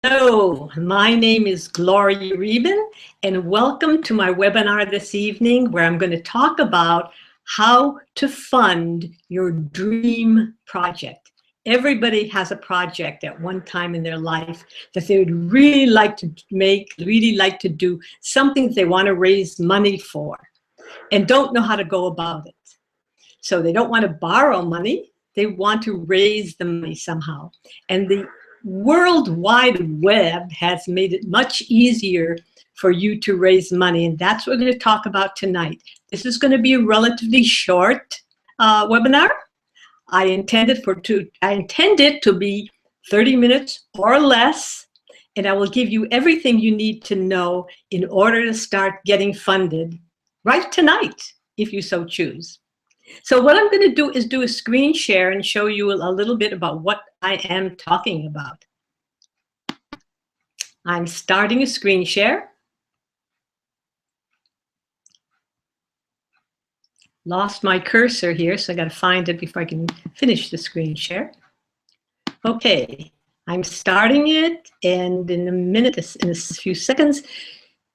Hello, my name is Gloria Reben, and welcome to my webinar this evening where I'm going to talk about how to fund your dream project. Everybody has a project at one time in their life that they would really like to make, really like to do, something they want to raise money for and don't know how to go about it. So they don't want to borrow money, they want to raise the money somehow. And the World Wide Web has made it much easier for you to raise money, and that's what we're going to talk about tonight. This is going to be a relatively short webinar. I intend it to be 30 minutes or less, and I will give you everything you need to know in order to start getting funded right tonight, if you so choose. So what I'm going to do is do a screen share and show you a little bit about what I am talking about. I'm starting a screen share. Lost my cursor here, so I got to find it before I can finish the screen share. Okay, I'm starting it, and in a minute, in a few seconds,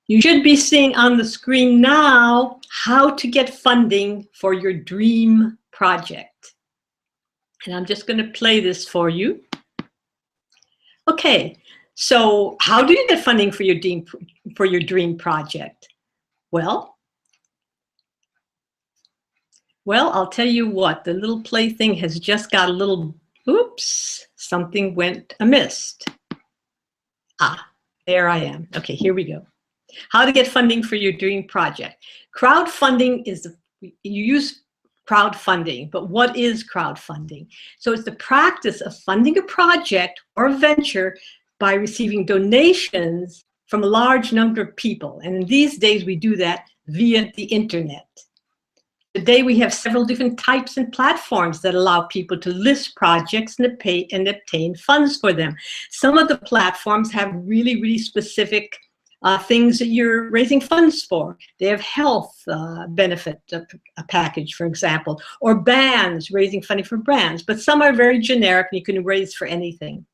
you should be seeing on the screen now how to get funding for your dream project. And I'm just going to play this for you. Okay, so how do you get funding for your dream project? Well, I'll tell you what, the little play thing has just got a little, oops, something went amiss. Ah, there I am. Okay, here we go. How to get funding for your dream project. Crowdfunding is, you use crowdfunding, but what is crowdfunding? So it's the practice of funding a project or a venture by receiving donations from a large number of people. And in these days, we do that via the internet. Today, we have several different types and platforms that allow people to list projects and obtain funds for them. Some of the platforms have really, really specific things that you're raising funds for. They have health benefit a package, for example, or brands, raising funding for brands, but some are very generic and you can raise for anything.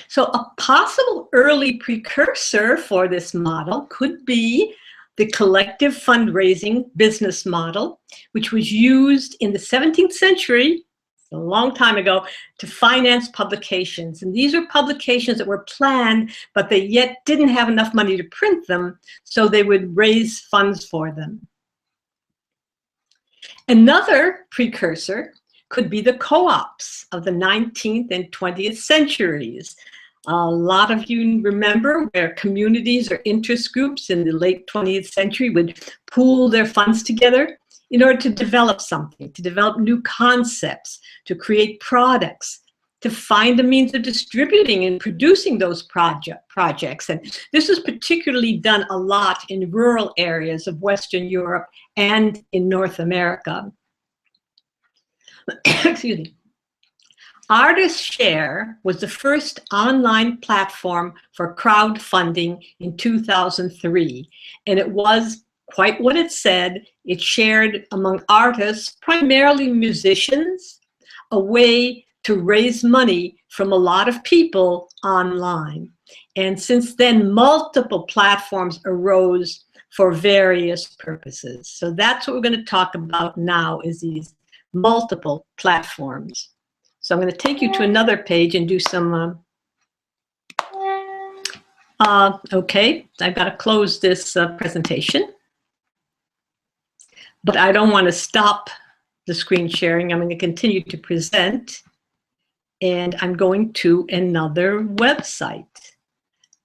So a possible early precursor for this model could be the collective fundraising business model, which was used in the 17th century, a long time ago, to finance publications. And these are publications that were planned, but they yet didn't have enough money to print them, so they would raise funds for them. Another precursor could be the co-ops of the 19th and 20th centuries. A lot of you remember where communities or interest groups in the late 20th century would pool their funds together in order to develop something, to develop new concepts, to create products, to find a means of distributing and producing those projects. And this is particularly done a lot in rural areas of Western Europe and in North America. Excuse me. ArtistShare was the first online platform for crowdfunding in 2003, and it was quite what it said. It shared among artists, primarily musicians, a way to raise money from a lot of people online. And since then, multiple platforms arose for various purposes. So that's what we're going to talk about now, is these multiple platforms. So I'm going to take you to another page and do some, okay, I've got to close this presentation. But I don't want to stop the screen sharing. I'm going to continue to present. And I'm going to another website.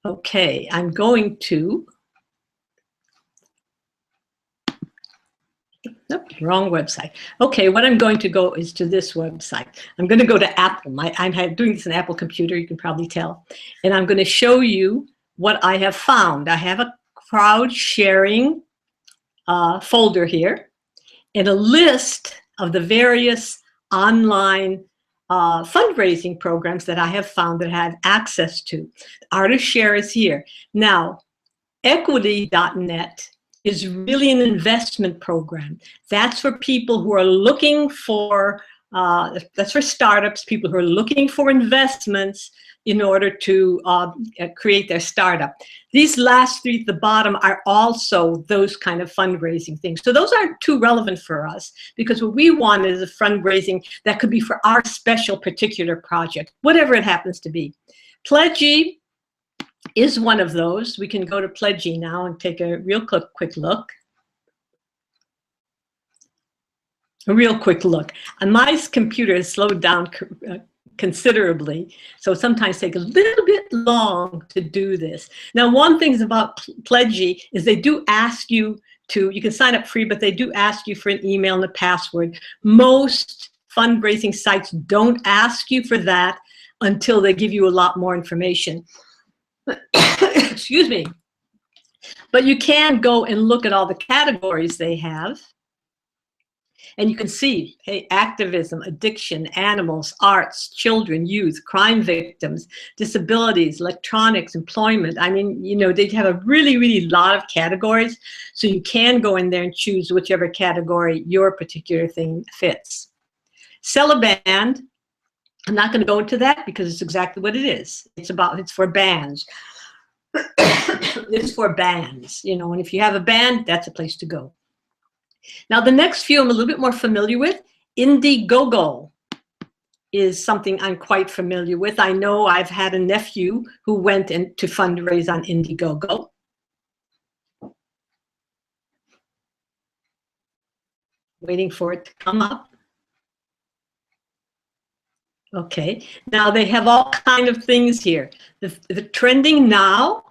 Okay, I'm going to, nope, wrong website. Okay, what I'm going to go is to this website. I'm going to go to Apple. I'm doing this on Apple computer, you can probably tell. And I'm going to show you what I have found. I have a crowd sharing folder here and a list of the various online fundraising programs that I have found that I have access to. ArtistShare is here. Now, Equity.net is really an investment program. That's for people who are looking for, that's for startups, people who are looking for investments in order to create their startup. These last three at the bottom are also those kind of fundraising things. So those aren't too relevant for us, because what we want is a fundraising that could be for our special particular project, whatever it happens to be. Pledgey is one of those. We can go to Pledgey now and take a real quick look. A real quick look. And my computer has slowed down considerably, so sometimes take a little bit long to do this. Now, one thing about Pledgey is they do ask you to, you can sign up free, but they do ask you for an email and a password. Most fundraising sites don't ask you for that until they give you a lot more information. Excuse me. But you can go and look at all the categories they have. And you can see, hey, activism, addiction, animals, arts, children, youth, crime victims, disabilities, electronics, employment. I mean, you know, they have a really lot of categories. So you can go in there and choose whichever category your particular thing fits. Sell a band. I'm not going to go into that because it's exactly what it is. It's for bands. It's for bands, you know, and if you have a band, that's a place to go. Now, the next few I'm a little bit more familiar with. Indiegogo is something I'm quite familiar with. I know I've had a nephew who went in to fundraise on Indiegogo. Waiting for it to come up. Okay, now they have all kind of things here. The trending now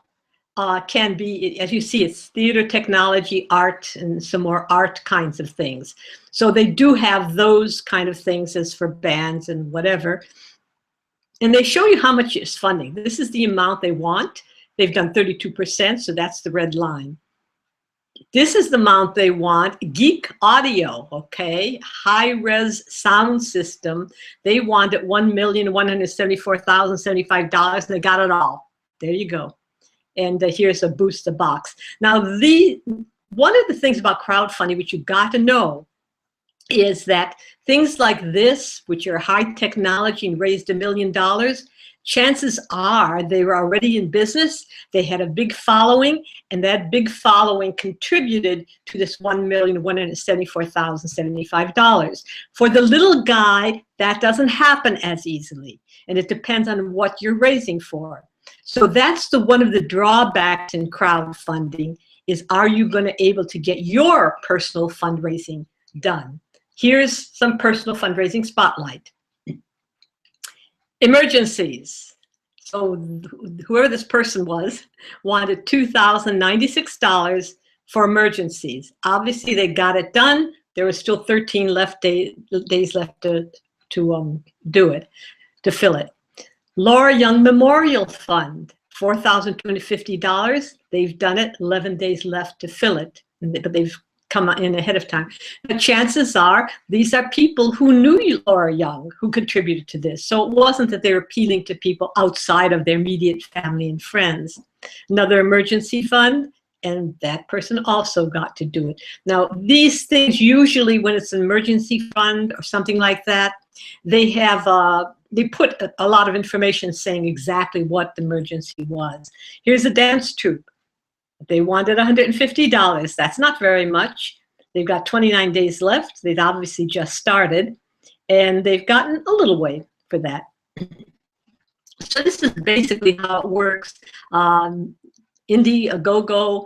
can be, as you see, it's theater, technology, art, and some more art kinds of things. So they do have those kind of things as for bands and whatever. And they show you how much is funding. This is the amount they want. They've done 32%, so that's the red line. This is the amount they want. Geek Audio, okay, high-res sound system. They wanted $1,174,075, and they got it all. There you go. And here's a booster box. Now, one of the things about crowdfunding, which you got to know, is that things like this, which are high technology and raised $1 million, chances are they were already in business, they had a big following, and that big following contributed to this $1,174,075. For the little guy, that doesn't happen as easily, and it depends on what you're raising for. So that's one of the drawbacks in crowdfunding is, are you going to able to get your personal fundraising done? Here's some personal fundraising spotlight. Emergencies. So whoever this person was wanted $2,096 for emergencies. Obviously, they got it done. There was still 13 days left to do it, to fill it. Laura Young Memorial Fund, $4,250. They've done it, 11 days left to fill it, but they've come in ahead of time. The chances are these are people who knew Laura Young who contributed to this. So it wasn't that they were appealing to people outside of their immediate family and friends. Another emergency fund, and that person also got to do it. Now, these things, usually when it's an emergency fund or something like that, they have they put a lot of information saying exactly what the emergency was. Here's a dance troupe. They wanted $150. That's not very much. They've got 29 days left. They've obviously just started, and they've gotten a little way for that. So this is basically how it works. Indiegogo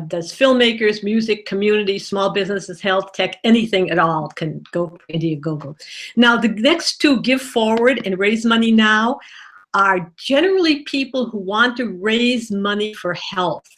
does filmmakers, music, community, small businesses, health, tech, anything at all can go for Indiegogo. Now, the next two, Give Forward and Raise Money Now, are generally people who want to raise money for health.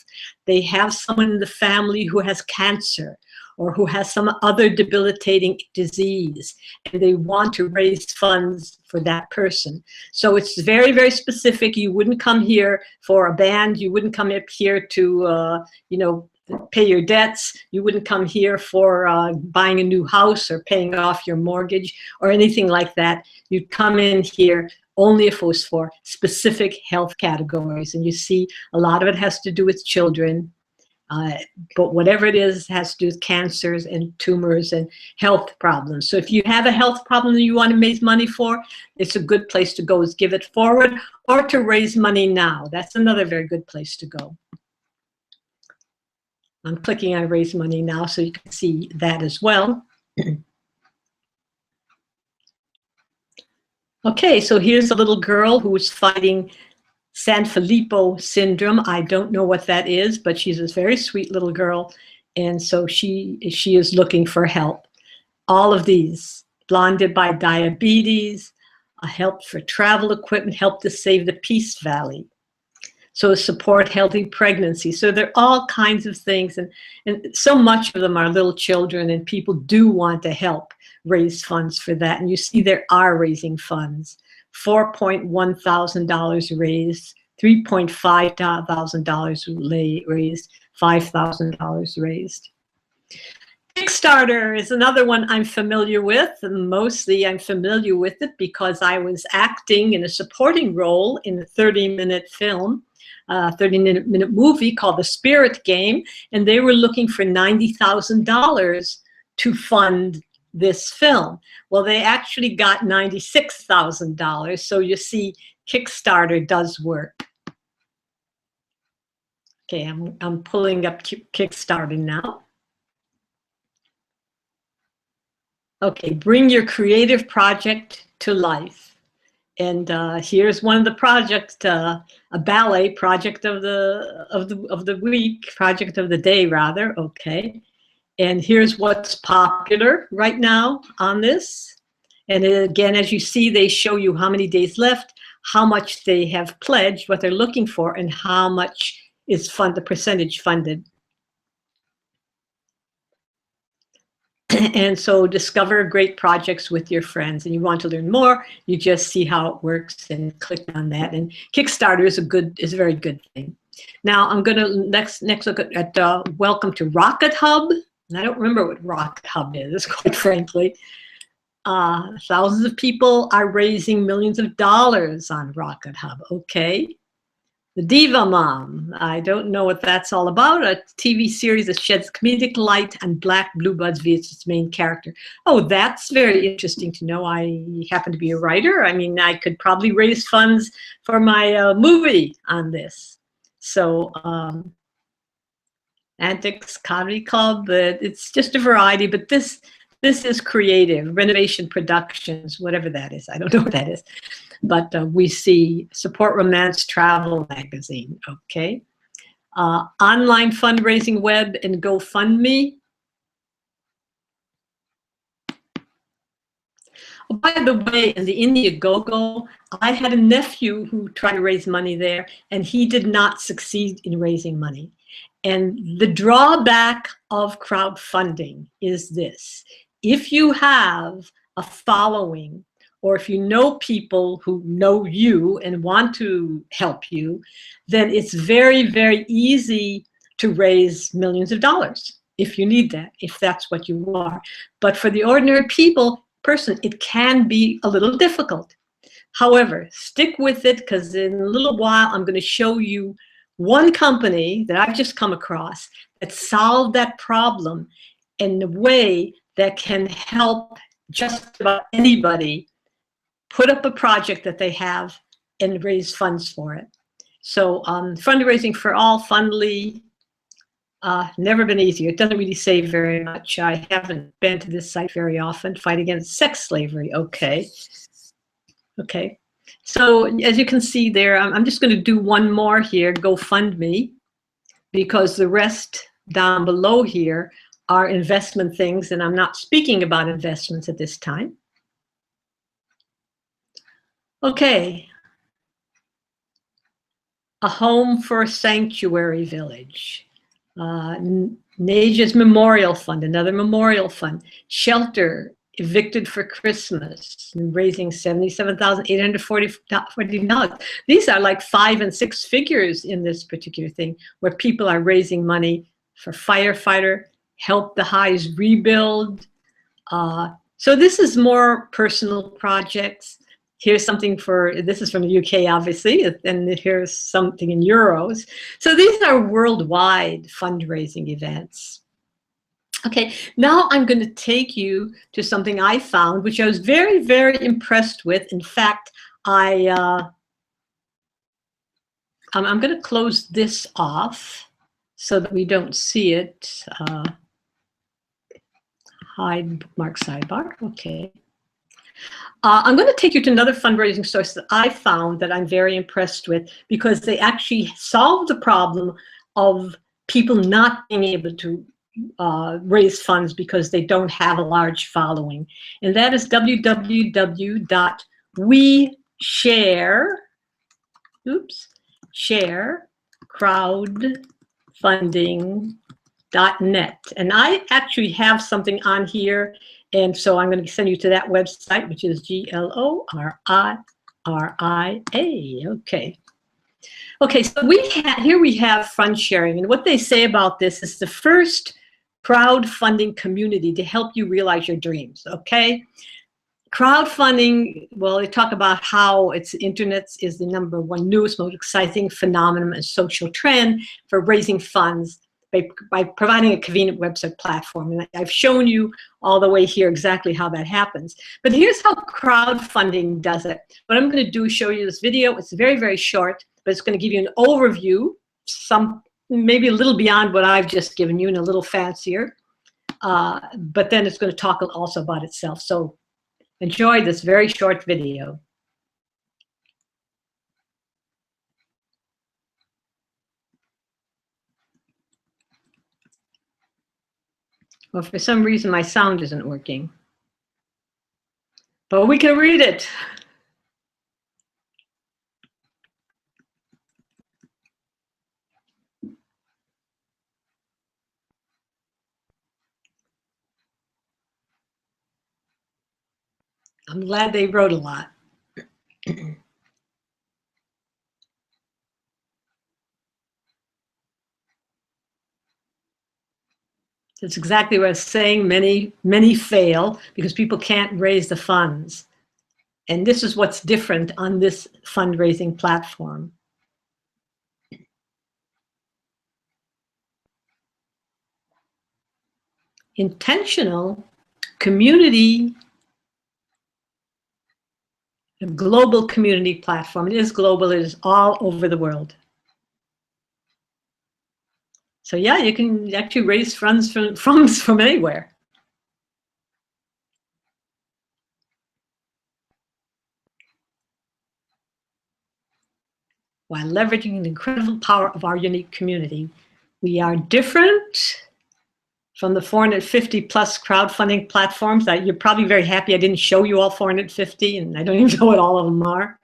They have someone in the family who has cancer or who has some other debilitating disease, and they want to raise funds for that person. So it's very, very specific. You wouldn't come here for a band. You wouldn't come up here to, you know, pay your debts. You wouldn't come here for buying a new house or paying off your mortgage or anything like that. You'd come in here only if it was for specific health categories. And you see a lot of it has to do with children, But whatever it is has to do with cancers and tumors and health problems. So if you have a health problem that you want to raise money for, it's a good place to go, is Give It Forward, or to raise money now. That's another very good place to go. I'm clicking on Raise Money Now so you can see that as well. Okay, so here's a little girl who is fighting Sanfilippo syndrome. I don't know what that is, but she's a very sweet little girl, and so she is looking for help. All of these: Blinded by Diabetes, help for travel equipment, help to save the Peace Valley, so support healthy pregnancy. So there are all kinds of things, and so much of them are little children, and people do want to help raise funds for that. And you see there are raising funds. $4.1 thousand raised, $3.5 thousand raised, $5,000 raised. Kickstarter is another one I'm familiar with, and mostly I'm familiar with it because I was acting in a supporting role in a 30-minute film, 30-minute movie called The Spirit Game, and they were looking for $90,000 to fund this film. Well, they actually got $96,000. So you see, Kickstarter does work. Okay, I'm pulling up Kickstarter now. Okay, bring your creative project to life. And here's one of the projects, a ballet project of the week, project of the day rather. Okay. And here's what's popular right now on this. And again, as you see, they show you how many days left, how much they have pledged, what they're looking for, and how much is the percentage funded. And so discover great projects with your friends, and you want to learn more, you just see how it works and click on that. And Kickstarter is a very good thing. Now I'm going to next look at Welcome to Rocket Hub. And I don't remember what Rocket Hub is, quite frankly. Thousands of people are raising millions of dollars on Rocket Hub. Okay. The Diva Mom. I don't know what that's all about. A TV series that sheds comedic light on Black blue bloods via its main character. Oh, that's very interesting to know. I happen to be a writer. I mean, I could probably raise funds for my movie on this. So, Antics Comedy Club, but it's just a variety, but this is creative. Renovation Productions, whatever that is. I don't know what that is. But we see Support Romance Travel Magazine, okay. Online fundraising web and GoFundMe. Oh, by the way, in the Indiegogo, I had a nephew who tried to raise money there, and he did not succeed in raising money. And the drawback of crowdfunding is this: if you have a following, or if you know people who know you and want to help you, then it's very, very easy to raise millions of dollars if you need that, if that's what you are. But for the ordinary person, it can be a little difficult. However, stick with it, because in a little while I'm going to show you one company that I've just come across that solved that problem in a way that can help just about anybody put up a project that they have and raise funds for it. So fundraising for all, Fundly, never been easier. It doesn't really say very much. I haven't been to this site very often. Fight Against Sex Slavery, okay. Okay. So as you can see there, I'm just going to do one more here, GoFundMe, because the rest down below here are investment things, and I'm not speaking about investments at this time. Okay. A Home for Sanctuary Village. Naja's Memorial Fund, another memorial fund. Shelter, Evicted for Christmas, raising $77,840. These are like 5 and 6 figures in this particular thing, where people are raising money for firefighter, Help the Highs Rebuild. So this is more personal projects. Here's something this is from the UK, obviously, and here's something in euros. So these are worldwide fundraising events. Okay, now I'm going to take you to something I found, which I was very, very impressed with. In fact, I'm going to close this off so that we don't see it. Hide bookmark sidebar. Okay. I'm going to take you to another fundraising source that I found that I'm very impressed with, because they actually solve the problem of people not being able to raise funds because they don't have a large following. And that is sharecrowdfunding.net. And I actually have something on here, and so I'm going to send you to that website, which is GLORIRIA. Okay. Okay, so here we have fund sharing, and what they say about this is the first crowdfunding community to help you realize your dreams. Okay, crowdfunding. Well, they talk about how internet is the #1 newest, most exciting phenomenon and social trend for raising funds by providing a convenient website platform. And I've shown you all the way here exactly how that happens. But here's how crowdfunding does it. What I'm going to do is show you this video. It's very, very short, but it's going to give you an overview, maybe a little beyond what I've just given you and a little fancier. But then it's going to talk also about itself. So enjoy this very short video. Well, for some reason, my sound isn't working. But we can read it. I'm glad they wrote a lot. That's exactly what I was saying. Many fail because people can't raise the funds. And this is what's different on this fundraising platform. Intentional community, a global community platform. It is global. It is all over the world. So yeah, you can actually raise funds from anywhere. While leveraging the incredible power of our unique community. We are different from the 450 plus crowdfunding platforms. You're probably very happy I didn't show you all 450, and I don't even know what all of them are.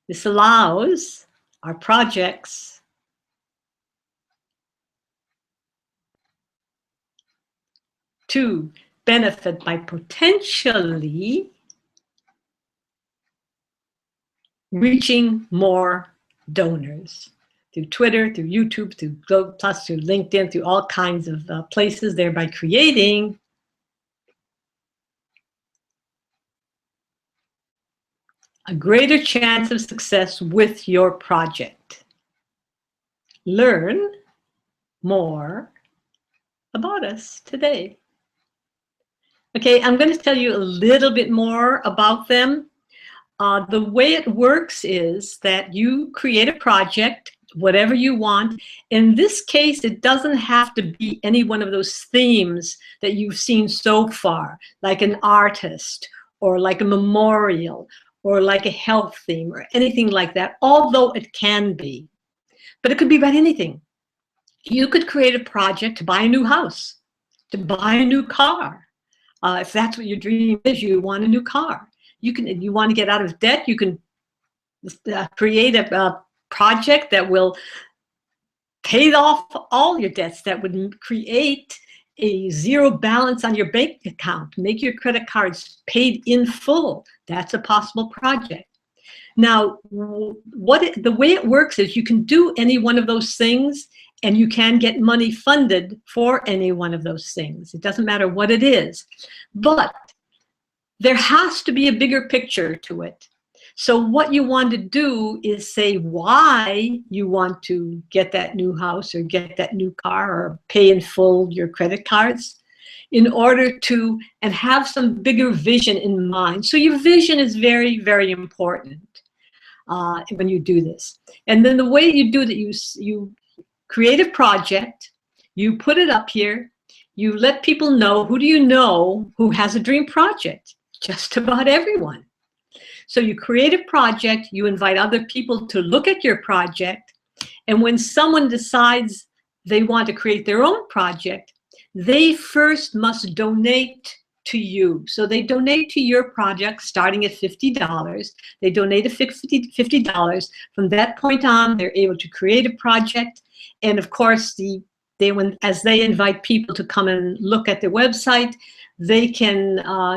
This allows our projects to benefit by potentially reaching more donors through Twitter, through YouTube, through Google+, through LinkedIn, through all kinds of places, thereby creating a greater chance of success with your project. Learn more about us today. Okay, I'm going to tell you a little bit more about them. The way it works is that you create a project, whatever you want. In this case, it doesn't have to be any one of those themes that you've seen so far, like an artist or like a memorial or like a health theme or anything like that, although it can be. But it could be about anything. You could create a project to buy a new house, to buy a new car. If that's what your dream is, you want a new car. You want to get out of debt, you can create a project that will pay off all your debts, that would create a zero balance on your bank account, make your credit cards paid in full. That's a possible project. Now, the way it works is you can do any one of those things, and you can get money funded for any one of those things. It doesn't matter what it is. But there has to be a bigger picture to it. So what you want to do is say why you want to get that new house or get that new car or pay in full your credit cards in order to, and have some bigger vision in mind. So your vision is very, very important when you do this. And then the way you do that, you create a project, you put it up here, you let people know. Who do you know who has a dream project? Just about everyone. So you create a project, you invite other people to look at your project, and when someone decides they want to create their own project, they first must donate to you. So they donate to your project starting at $50. They donate $50. From that point on, they're able to create a project. And of course, as they invite people to come and look at their website, they can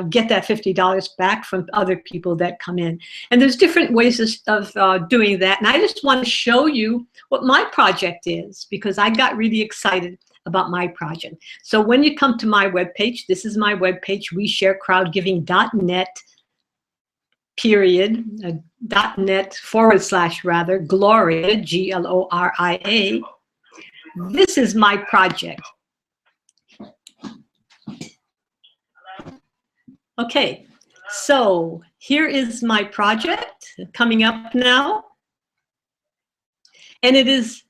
get that $50 back from other people that come in. And there's different ways of doing that. And I just want to show you what my project is, because I got really excited about my project. So when you come to my webpage, this is my webpage, WeShareCrowdGiving.net, period, .net / rather, Gloria, Gloria. This is my project. Okay, so here is my project coming up now. And it is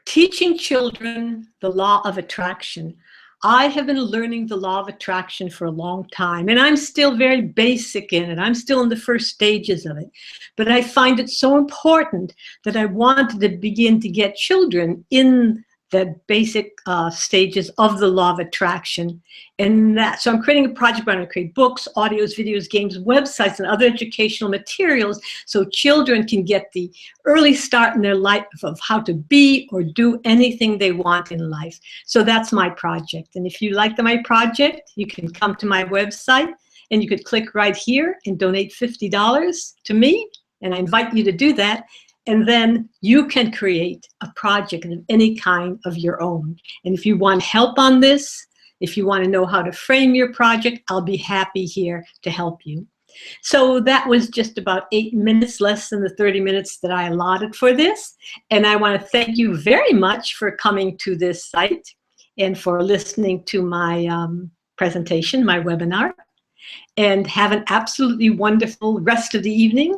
teaching children the law of attraction. I have been learning the law of attraction for a long time, and I'm still very basic in it. I'm still in the first stages of it. But I find it so important that I wanted to begin to get children in the basic stages of the law of attraction. And so I'm creating a project where I'm going to create books, audios, videos, games, websites, and other educational materials so children can get the early start in their life of how to be or do anything they want in life. So that's my project. And if you like my project, you can come to my website and you could click right here and donate $50 to me. And I invite you to do that. And then you can create a project of any kind of your own. And if you want help on this, if you want to know how to frame your project, I'll be happy here to help you. So that was just about 8 minutes, less than the 30 minutes that I allotted for this. And I want to thank you very much for coming to this site and for listening to my presentation, my webinar. And have an absolutely wonderful rest of the evening,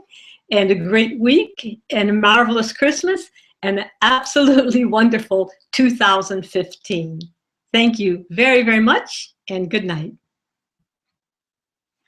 and a great week, and a marvelous Christmas, and an absolutely wonderful 2015. Thank you very, very much, and good night.